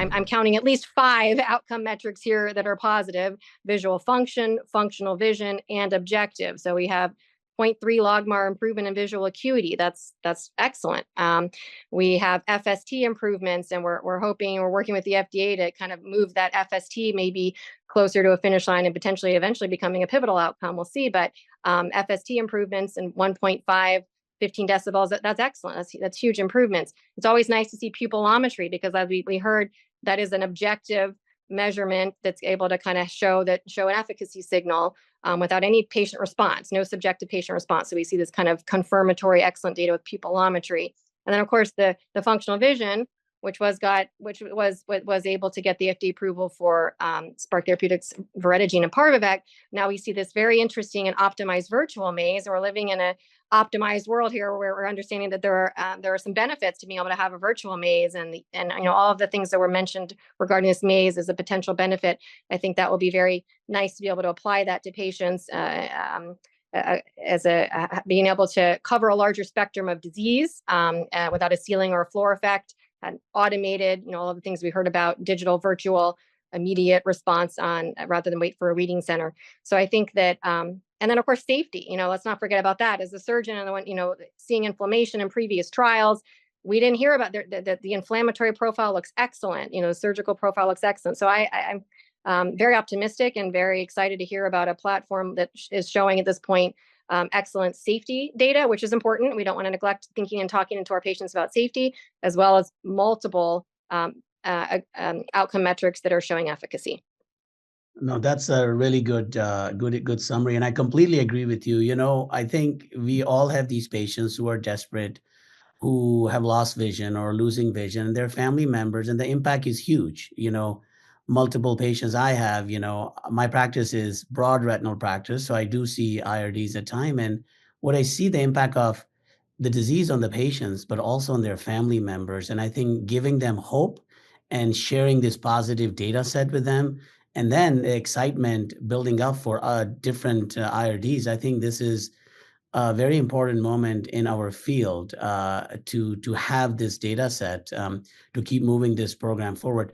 I'm counting at least 5 outcome metrics here that are positive: visual function, functional vision, and objective. So we have 0.3 logMAR improvement in visual acuity. That's excellent. We have FST improvements, and we're working with the FDA to kind of move that FST maybe closer to a finish line and potentially eventually becoming a pivotal outcome. We'll see, but FST improvements in 1.5, 15 decibels, that's excellent. That's huge improvements. It's always nice to see pupillometry, because as we heard, that is an objective measurement that's able to kind of show an efficacy signal without any patient response, no subjective patient response. So we see this kind of confirmatory excellent data with pupillometry. And then of course the functional vision, which was able to get the FDA approval for Spark Therapeutics, Veretagine, and Parvovec. Now we see this very interesting and optimized virtual maze, and we're living in an optimized world here where we're understanding that there are some benefits to being able to have a virtual maze, and all of the things that were mentioned regarding this maze as a potential benefit. I think that will be very nice to be able to apply that to patients being able to cover a larger spectrum of disease without a ceiling or a floor effect, and automated, all of the things we heard about, digital, virtual, immediate response on rather than wait for a reading center. So I think that, and then of course safety. Let's not forget about that. As a surgeon and the one, seeing inflammation in previous trials, we didn't hear about the inflammatory profile looks excellent. The surgical profile looks excellent. So I'm very optimistic and very excited to hear about a platform that is showing at this point excellent safety data, which is important. We don't want to neglect thinking and talking to our patients about safety, as well as multiple outcome metrics that are showing efficacy. No, that's a really good summary, and I completely agree with you. I think we all have these patients who are desperate, who have lost vision or losing vision, and their family members, and the impact is huge. Multiple patients I have, my practice is broad retinal practice, so I do see IRDs at time. And what I see the impact of the disease on the patients, but also on their family members. And I think giving them hope and sharing this positive data set with them, and then the excitement building up for different IRDs, I think this is a very important moment in our field to have this data set to keep moving this program forward.